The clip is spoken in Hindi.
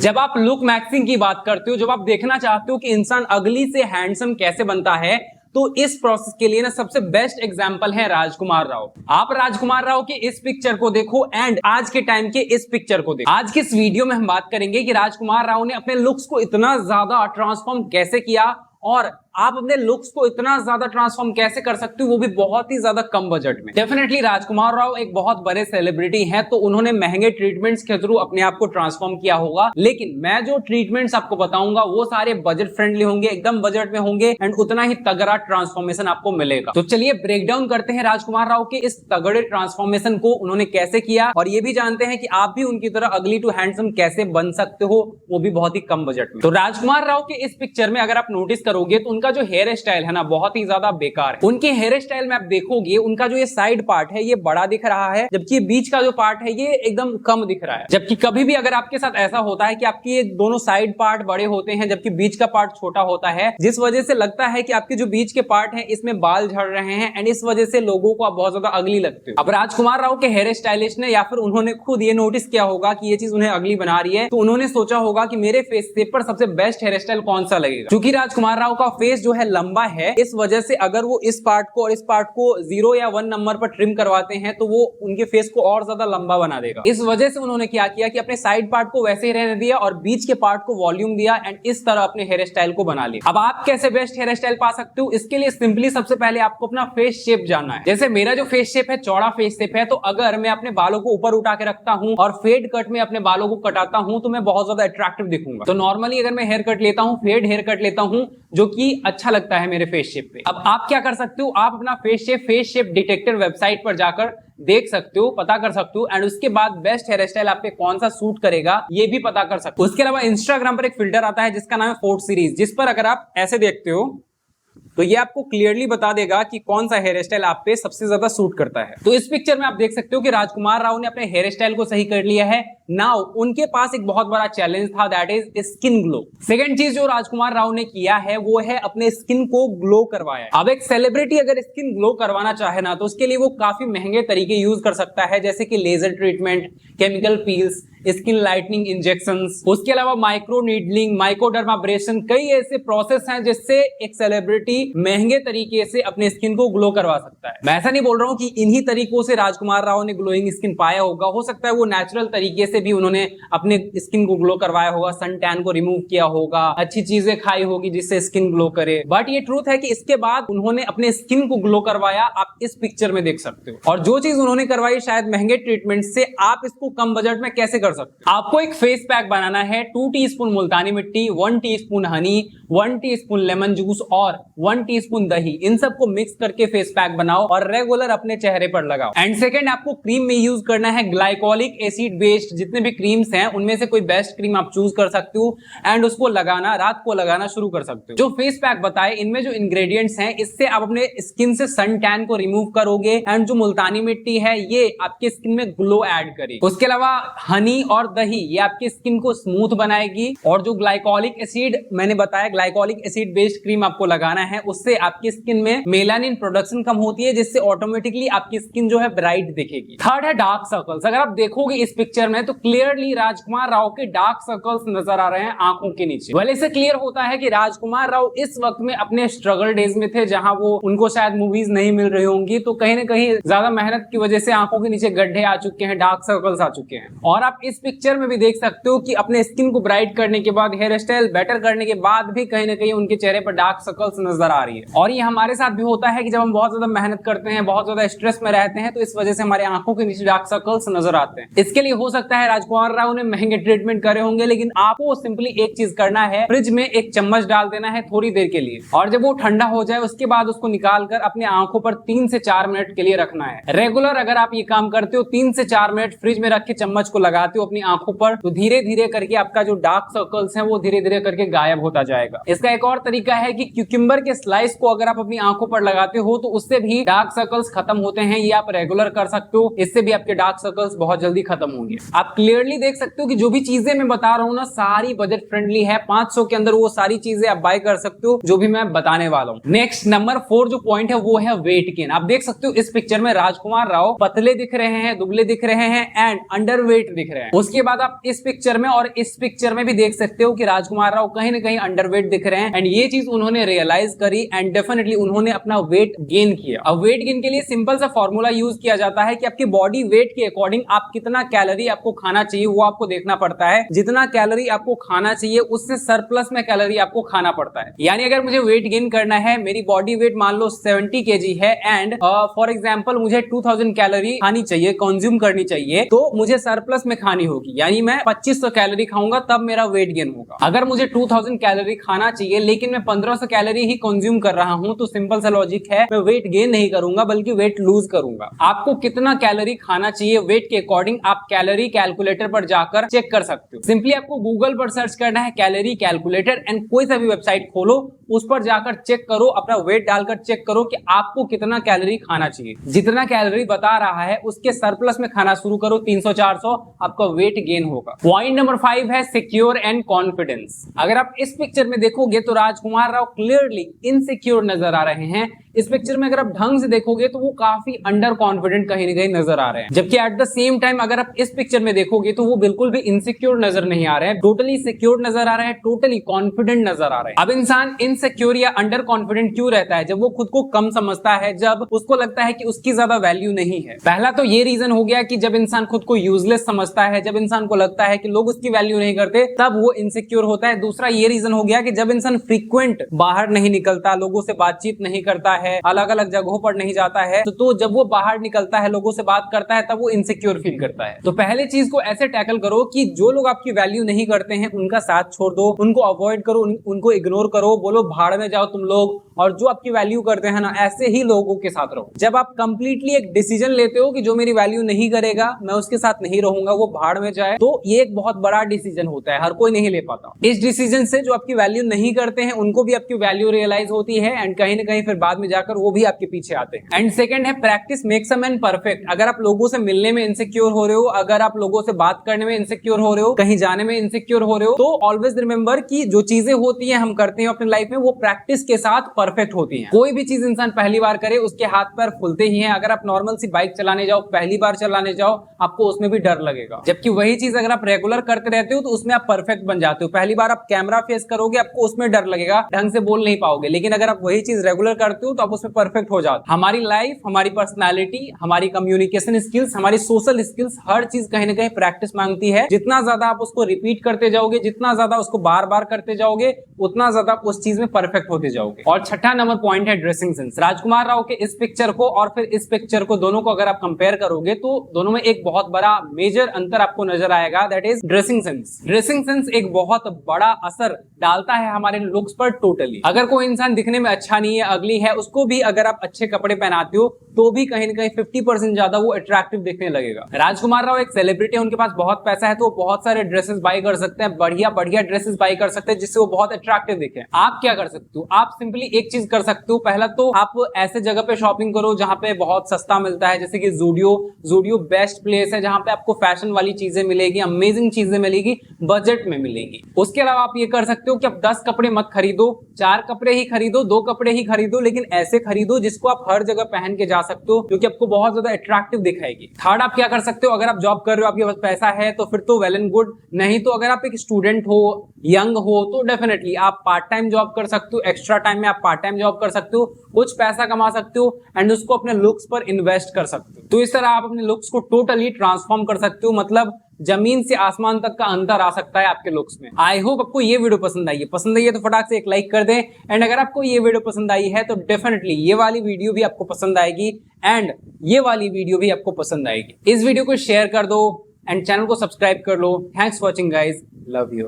जब आप लुक मैक्सिंग की बात करते हो, जब आप देखना चाहते हो कि इंसान अगली से हैंडसम कैसे बनता है, तो इस प्रोसेस के लिए ना सबसे बेस्ट एग्जांपल है राजकुमार राव। आप राजकुमार राव के इस पिक्चर को देखो एंड आज के टाइम के इस पिक्चर को देखो। आज के इस वीडियो में हम बात करेंगे कि राजकुमार राव ने अपने लुक्स को इतना ज्यादा ट्रांसफॉर्म कैसे किया और आप अपने लुक्स को इतना ज्यादा ट्रांसफॉर्म कैसे कर सकते हो, वो भी बहुत ही ज्यादा कम बजट में। डेफिनेटली राजकुमार राव एक बहुत बड़े सेलिब्रिटी हैं, तो उन्होंने महंगे ट्रीटमेंट्स के थ्रू अपने आप को ट्रांसफॉर्म किया होगा। लेकिन मैं जो ट्रीटमेंट्स आपको बताऊंगा वो सारे बजट फ्रेंडली होंगे, एकदम बजट में होंगे एंड उतना ही तगड़ा ट्रांसफॉर्मेशन आपको मिलेगा। तो चलिए ब्रेक डाउन करते हैं राजकुमार राव के इस तगड़े ट्रांसफॉर्मेशन को, उन्होंने कैसे किया, और ये भी जानते हैं कि आप भी उनकी तरह अगली टू हैंडसम कैसे बन सकते हो, वो भी बहुत ही कम बजट में। तो राजकुमार राव के इस पिक्चर में अगर आप नोटिस करोगे तो उनका जो हेयर स्टाइल है ना, बहुत ही ज्यादा बेकार है। उनके हेयर स्टाइल में आप देखोगे, उनका जो ये साइड पार्ट है ये बड़ा दिख रहा है, जबकि बीच का जो पार्ट है ये एकदम कम दिख रहा है। जबकि कभी भी अगर आपके साथ ऐसा होता है कि आपके ये दोनों साइड पार्ट बड़े होते हैं जबकि बीच का पार्ट छोटा होता है, जिस वजह से लगता है कि आपके जो बीच के पार्ट है इसमें बाल झड़ रहे हैं एंड इस वजह से लोगों को आप बहुत ज्यादा अगली लगते हो। अब राजकुमार राव के हेयर स्टाइलिस्ट ने या फिर उन्होंने खुद ये नोटिस किया होगा कि ये चीज उन्हें अगली बना रही है, तो उन्होंने सोचा होगा कि मेरे फेस शेप पर सबसे बेस्ट हेयर स्टाइल कौन सा लगेगा। क्योंकि राजकुमार राव का फेस जो है लंबा है, इस वजह से अगर वो इस पार्ट को और इस पार्ट को 0 या 1 नंबर पर ट्रिम करवाते हैं तो वो उनके फेस को और ज्यादा लंबा बना देगा। इस वजह से उन्होंने क्या किया कि अपने साइड पार्ट को वैसे ही रहने दिया और बीच के पार्ट को वॉल्यूम दिया एंड इस तरह अपने हेयर स्टाइल को बना लिया। अब आप कैसे बेस्ट हेयर स्टाइल पा सकते हो, इसके लिए सिंपली सबसे पहले आपको अपना फेस शेप जानना है। जैसे मेरा जो फेस शेप है चौड़ा फेस शेप है, तो अगर मैं अपने बालों को ऊपर उठा के रखता हूं और फेड कट में अपने बालों को कटाता हूं तो मैं बहुत ज्यादा अट्रैक्टिव दिखूंगा। तो नॉर्मली अगर मैं हेयर कट लेता हूं, फेड हेयर कट लेता हूं, जो कि अच्छा लगता है मेरे फेस शेप पे। अब आप क्या कर सकते हो, आप अपना फेस शेप डिटेक्टर वेबसाइट पर जाकर देख सकते हो, पता कर सकते हो एंड उसके बाद बेस्ट हेयर स्टाइल आप पे कौन सा सूट करेगा ये भी पता कर सकते हो। उसके अलावा इंस्टाग्राम पर एक फिल्टर आता है जिसका नाम है फोर्ट सीरीज, जिस पर अगर आप ऐसे देखते हो तो ये आपको क्लियरली बता देगा कि कौन सा हेयर स्टाइल आप पे सबसे ज्यादा सूट करता है। तो इस पिक्चर में आप देख सकते हो कि राजकुमार राव ने अपने हेयर स्टाइल को सही कर लिया है। नाउ उनके पास एक बहुत बड़ा चैलेंज था, that is skin glow. Second चीज जो राजकुमार राव ने किया है वो है अपने स्किन को ग्लो करवाया। अब एक सेलिब्रिटी अगर स्किन ग्लो करवाना चाहे ना तो उसके लिए वो काफी महंगे तरीके यूज कर सकता है, जैसे कि laser treatment, chemical peels, skin lightening injections, उसके अलावा माइक्रो नीडलिंग, माइक्रोडर्माब्रेशन, कई ऐसे प्रोसेस हैं जिससे एक सेलिब्रिटी महंगे तरीके से अपने स्किन को ग्लो करवा सकता है। मैं ऐसा नहीं बोल रहा हूं कि इन्हीं तरीकों से राजकुमार राव ने ग्लोइंग स्किन पाया होगा, हो सकता है वो नेचुरल तरीके से भी उन्होंने अपने स्किन को ग्लो करवाया होगा, सन टैन को रिमूव किया होगा, अच्छी चीजें खाई होगी जिससे स्किन ग्लो करे। बट ये ट्रूथ है कि इसके बाद उन्होंने अपने स्किन को ग्लो करवाया, आप इस पिक्चर में देख सकते हो। और जो चीज उन्होंने करवाई शायद महंगे ट्रीटमेंट से, आप इसको कम बजट में कैसे कर सकते हो। आपको एक फेस पैक बनाना है, 2 टीस्पून मुल्तानी मिट्टी, 1 teaspoon Honey, 1 teaspoon lemon juice और 1 टीस्पून दही, इन सबको मिक्स करके फेस पैक बनाओ और रेगुलर अपने चेहरे पर लगाओ। एंड सेकंड, आपको क्रीम में यूज करना है ग्लाइकोलिक एसिड बेस्ड जितने भी क्रीम्स हैं उनमें से कोई बेस्ट क्रीम आप चूज कर सकते हो एंड उसको लगाना, रात को लगाना शुरू कर सकते हो। जो फेस पैक बताए इनमें जो इंग्रेडिएंट्स हैं इससे आप अपने स्किन से सन टैन को रिमूव करोगे एंड जो मुल्तानी मिट्टी है ये आपके स्किन में ग्लो ऐड करेगी। उसके अलावा हनी और दही ये आपकी स्किन को स्मूथ बनाएगी और जो ग्लाइकोलिक एसिड मैंने बताया, ग्लाइकोलिक एसिड बेस्ड क्रीम आपको लगाना है, उससे आपकी स्किन में मेलानिन प्रोडक्शन कम होती है जिससे ऑटोमेटिकली आपकी स्किन जो है ब्राइट दिखेगी। थर्ड है डार्क सर्कल्स। अगर आप देखोगे इस पिक्चर में तो क्लियरली राजकुमार राव के डार्क सर्कल्स नजर आ रहे हैं आंखों के नीचे। वेल इससे क्लियर होता है कि राजकुमार राव इस वक्त में अपने स्ट्रगल डेज में थे जहां वो उनको शायद मूवीज नहीं मिल रही होंगी, तो कहीं ना कहीं ज्यादा मेहनत की वजह से आंखों के नीचे गड्ढे आ चुके हैं, डार्क सर्कल्स आ चुके हैं। और आप इस पिक्चर में भी देख सकते हो कि अपने स्किन को ब्राइट करने के बाद, हेयर स्टाइल बेटर करने के बाद भी कहीं ना कहीं उनके चेहरे पर डार्क सर्कल्स नजर आ रही है। और ये हमारे साथ भी होता है कि जब हम बहुत ज्यादा मेहनत करते हैं, बहुत ज्यादा स्ट्रेस में रहते हैं, तो इस वजह से हमारे आंखों के नीचे डार्क सर्कल्स नजर आते हैं। इसके लिए हो सकता है राजकुमार राव ने महंगे ट्रीटमेंट करे होंगे, लेकिन आपको सिंपली एक चीज करना है, फ्रिज में एक चम्मच डाल देना है थोड़ी देर के लिए और जब वो ठंडा हो जाए उसके बाद उसको निकालकर अपने आंखों पर 3 से 4 मिनट के लिए रखना है। रेगुलर अगर आप ये काम करते हो, 3 से 4 मिनट फ्रिज में रख के चम्मच को लगाते हो अपनी आंखों पर, तो धीरे धीरे करके आपका जो डार्क सर्कल्स हैं वो धीरे धीरे करके गायब होता जाएगा। इसका एक और तरीका है कि क्यूकम्बर के स्लाइस को अगर आप अपनी आंखों पर लगाते हो तो उससे भी डार्क सर्कल्स खत्म होते हैं। ये आप रेगुलर कर सकते हो, इससे भी आपके डार्क सर्कल्स बहुत जल्दी खत्म होंगे। आप क्लियरली देख सकते हो कि जो भी चीजें मैं बता रहा हूँ ना सारी बजट फ्रेंडली है। 500 के अंदर वो सारी चीजें आप बाय कर सकते हो जो भी मैं बताने वाला हूँ। नेक्स्ट नंबर 4 जो पॉइंट है वो है वेट गेन। आप देख सकते हो इस पिक्चर में राजकुमार राव पतले दिख रहे हैं, दुबले दिख रहे हैं एंड अंडरवेट दिख रहे हैं। उसके बाद आप इस पिक्चर में और इस पिक्चर में भी देख सकते हो कि राजकुमार राव कहीं ना कहीं अंडरवेट दिख रहे हैं, एंड ये चीज उन्होंने रियलाइज करी एंड डेफिनेटली उन्होंने अपना वेट गेन किया। अब वेट गेन के लिए सिंपल सा फॉर्मूला यूज किया जाता है कि आपकी बॉडी वेट के अकॉर्डिंग आप कितना कैलोरी आपको खाना चाहिए वो आपको देखना पड़ता है। जितना कैलोरी आपको खाना चाहिए उससे सरप्लस में कैलोरी आपको खाना पड़ता है। यानी अगर मुझे वेट गेन करना है, मेरी बॉडी वेट मान लो 70 kg है एंड फॉर एग्जांपल मुझे 2000 कैलोरी खानी चाहिए, कंज्यूम करनी चाहिए, तो मुझे सरप्लस में खानी होगी। यानी मैं 2500 कैलोरी खाऊंगा तब मेरा वेट गेन होगा। अगर मुझे 2000 कैलोरी खाना चाहिए लेकिन मैं 1500 कैलोरी ही कंज्यूम कर रहा हूं तो सिंपल सा लॉजिक है, मैं वेट गेन नहीं करूंगा बल्कि वेट लूज करूंगा। आपको कितना कैलोरी खाना चाहिए वेट के अकॉर्डिंग आप कैलोरी कैलकुलेटर पर जाकर चेक कर सकते हो। सिंपली आपको गूगल पर सर्च करना है कैलोरी कैलकुलेटर एंड कोई सा भी वेबसाइट खोलो, उस पर जाकर चेक करो, अपना वेट डालकर चेक करो कि आपको कितना कैलोरी खाना चाहिए। जितना कैलोरी बता रहा है उसके सरप्लस में खाना शुरू करो, 300-400 आपका वेट गेन होगा। पॉइंट नंबर 5 है सिक्योर एंड कॉन्फिडेंस। अगर आप इस पिक्चर में देखोगे तो राजकुमार राव क्लियरली इनसिक्योर नजर आ रहे हैं। इस पिक्चर में अगर आप ढंग से देखोगे तो वो काफी अंडर कॉन्फिडेंट कहीं ना कहीं नजर आ रहे हैं, जबकि एट द सेम टाइम अगर आप इस पिक्चर में देखोगे तो वो बिल्कुल भी इनसिक्योर नजर नहीं आ रहे हैं, टोटली सिक्योर नजर आ रहे हैं, टोटली कॉन्फिडेंट नजर आ रहे हैं। अब इंसान इनसिक्योर या अंडर कॉन्फिडेंट क्यों रहता है? जब वो खुद को कम समझता है, जब उसको लगता है कि उसकी ज्यादा वैल्यू नहीं है। पहला तो ये रीजन हो गया कि जब इंसान खुद को यूजलेस समझता है, जब इंसान को लगता है कि लोग उसकी वैल्यू नहीं करते, तब वो इनसिक्योर होता है। दूसरा ये रीजन हो गया कि जब इंसान फ्रीक्वेंट बाहर नहीं निकलता, लोगों से बातचीत नहीं करता है, अलग अलग जगहों पर नहीं जाता है, तो जब वो बाहर निकलता है, लोगों से बात करता है, तब वो इनसिक्योर फील करता है। तो पहले चीज को ऐसे टैकल करो कि जो लोग आपकी वैल्यू नहीं करते हैं उनका साथ छोड़ दो, उनको अवॉइड करो, उनको इग्नोर करो, बोलो भाड़ में जाओ तुम लोग, और जो आपकी वैल्यू करते हैं ना ऐसे ही लोगों के साथ रहो। जब आप कंप्लीटली एक डिसीजन लेते हो कि जो मेरी वैल्यू नहीं करेगा मैं उसके साथ नहीं रहूंगा, वो भाड़ में जाए, तो ये एक बहुत बड़ा डिसीजन होता है, हर कोई नहीं ले पाता। इस डिसीजन से जो आपकी वैल्यू नहीं करते हैं उनको भी आपकी वैल्यू रियलाइज होती है एंड कहीं ना कहीं फिर बाद में जाकर वो भी आपके पीछे आते हैं। एंड सेकंड है practice makes a man perfect. अगर आप लोगों से मिलने में इनसिक्योर हो रहे हो, अगर आप लोगों से बात करने में इनसिक्योर हो रहे हो, कहीं जाने में इनसिक्योर हो रहे हो, तो ऑलवेज रिमेंबर कि जो चीजें होती हैं हम करते हैं अपनी लाइफ में वो प्रैक्टिस के साथ परफेक्ट होती हैं। कोई भी चीज इंसान पहली बार करे उसके हाथ पैर खुलते ही हैं। अगर आप नॉर्मल सी बाइक चलाने जाओ, पहली बार चलाने जाओ, आपको उसमें भी डर लगेगा, जबकि वही चीज अगर आप रेगुलर करते रहते हो तो उसमें आप परफेक्ट बन जाते हो। पहली बार आप कैमरा फेस करोगे, आपको उसमें डर लगेगा, ढंग से बोल नहीं पाओगे, लेकिन अगर आप वही चीज रेगुलर करते हो तो आप उसमें परफेक्ट हो जाते हो। हमारी लाइफ, हमारी पर्सनालिटी, हमारी कम्युनिकेशन स्किल्स, हमारी सोशल स्किल्स, हर चीज कहीं ना कहीं प्रैक्टिस मांगती है। जितना ज्यादा आप उसको रिपीट करते जाओगे, जितना ज्यादा उसको बार बार करते जाओगे, उतना ज्यादा आप उस चीज में परफेक्ट होते जाओगे। और छठा नंबर पॉइंट है ड्रेसिंग सेंस। राजकुमार राव के इस पिक्चर को और फिर इस पिक्चर को, दोनों को अगर आप कंपेयर करोगे तो दोनों में एक बहुत बड़ा मेजर अंतर आपको नजर आएगा, that is dressing sense. Dressing sense एक बहुत बड़ा असर डालता है हमारे लुक्स पर टोटली। अगर कोई इंसान दिखने में अच्छा नहीं है, अगली है, उसको भी अगर आप अच्छे कपड़े पहनाते हो तो भी कहीं ना कहीं 50% ज्यादा वो अट्रैक्टिव दिखने लगेगा। राजकुमार राव एक सेलिब्रिटी है, उनके पास बहुत पैसा है तो वो बहुत सारे ड्रेसेस बाई कर सकते हैं, बढ़िया बढ़िया ड्रेसेस बाई कर सकते हैं जिससे वो बहुत अट्रैक्टिव दिखे। आप क्या कर सकते हो? आप सिंपली एक चीज कर सकते हो, पहला तो आप ऐसे जगह पे शॉपिंग करो जहां पे बहुत सस्ता मिलता है, जैसे कि ज़ूडियो बेस्ट प्लेस है जहां पे आपको फैशन वाली चीजें मिलेगी, अमेजिंग चीजें मिलेगी, बजट में मिलेगी। उसके अलावा आप ये कर सकते हो कि आप 10 कपड़े मत खरीदो, 4 कपड़े ही खरीदो, 2 कपड़े ही खरीदो, लेकिन ऐसे खरीदो जिसको आप हर जगह पहन के जा सकते हो, क्योंकि आपको बहुत ज्यादा अट्रैक्टिव दिखाएगी। थर्ड आप क्या कर सकते हो, अगर आप जॉब कर रहे हो, आपके पास पैसा है तो फिर तो वेल एंड गुड, नहीं तो अगर आप एक स्टूडेंट हो, यंग हो, तो डेफिनेटली आप पार्ट टाइम जॉब कर सकते हो, एक्स्ट्रा टाइम में आप पार्ट टाइम जॉब कर सकते हो, कुछ पैसा कमा सकते हो एंड उसको अपने लुक्स पर इन्वेस्ट कर सकते हो। तो इस तरह आप अपने लुक्स को टोटली ट्रांसफॉर्म कर सकते हो, मतलब जमीन से आसमान तक का अंतर आ सकता है आपके लुक्स में। आई होप आपको ये वीडियो पसंद आई है। पसंद आई है तो फटाक से एक लाइक कर दें, एंड अगर आपको ये वीडियो पसंद आई है तो डेफिनेटली ये वाली वीडियो भी आपको पसंद आएगी एंड ये वाली वीडियो भी आपको पसंद आएगी। इस वीडियो को शेयर कर दो एंड चैनल को सब्सक्राइब कर लो। Thanks for watching guys, love you.